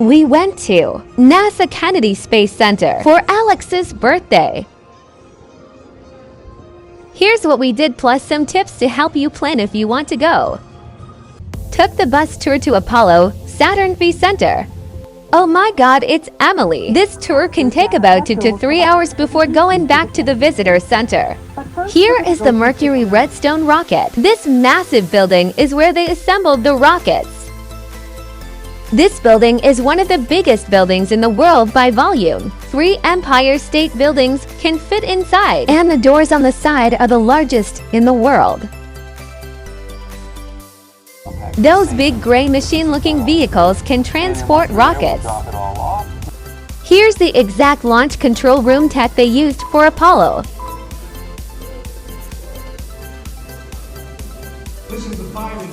We went to NASA Kennedy Space Center for Alex's birthday. Here's what we did plus some tips to help you plan if you want to go. Took the bus tour to Apollo, Saturn V Center. Oh my god, it's Emily. This tour can take about 2 to 3 hours before going back to the visitor center. Here is the Mercury Redstone rocket. This massive building is where they assembled the rockets. This building is one of the biggest buildings in the world by volume. 3 Empire State Buildings can fit inside, and the doors on the side are the largest in the world. Those big gray machine-looking vehicles can transport rockets. Here's the exact launch control room tech they used for Apollo. This is the firing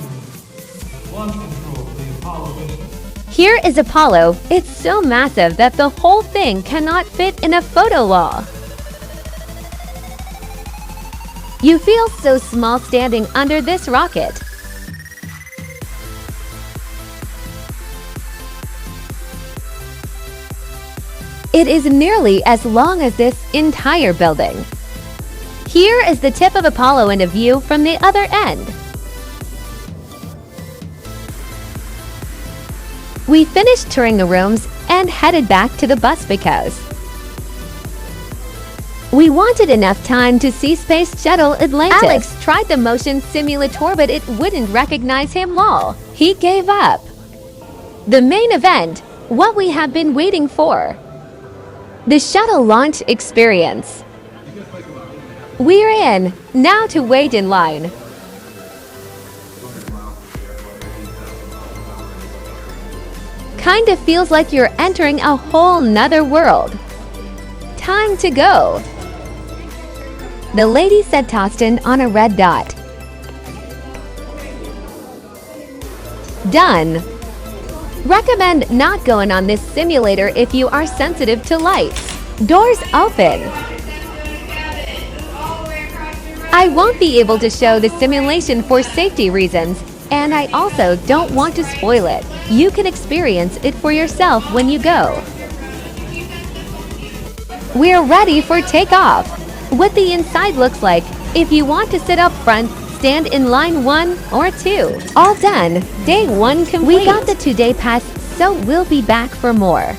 launch control for the Apollo mission. Here is Apollo. It's so massive that the whole thing cannot fit in a photo wall. You feel so small standing under this rocket. It is nearly as long as this entire building. Here is the tip of Apollo and a view from the other end. We finished touring the rooms and headed back to the bus because we wanted enough time to see Space Shuttle Atlantis. Alex tried the motion simulator, but it wouldn't recognize him. Lol. He gave up. The main event, what we have been waiting for. The shuttle launch experience. We're in, now to wait in line. Kinda feels like you're entering a whole nother world. Time to go. The lady said Tostin on a red dot. Done. Recommend not going on this simulator if you are sensitive to lights. Doors open. I won't be able to show the simulation for safety reasons, and I also don't want to spoil it. You can experience it for yourself when you go. We're ready for takeoff. What the inside looks like. If you want to sit up front, stand in line 1 or 2. All done. Day 1 complete. We got the 2-day pass, so we'll be back for more.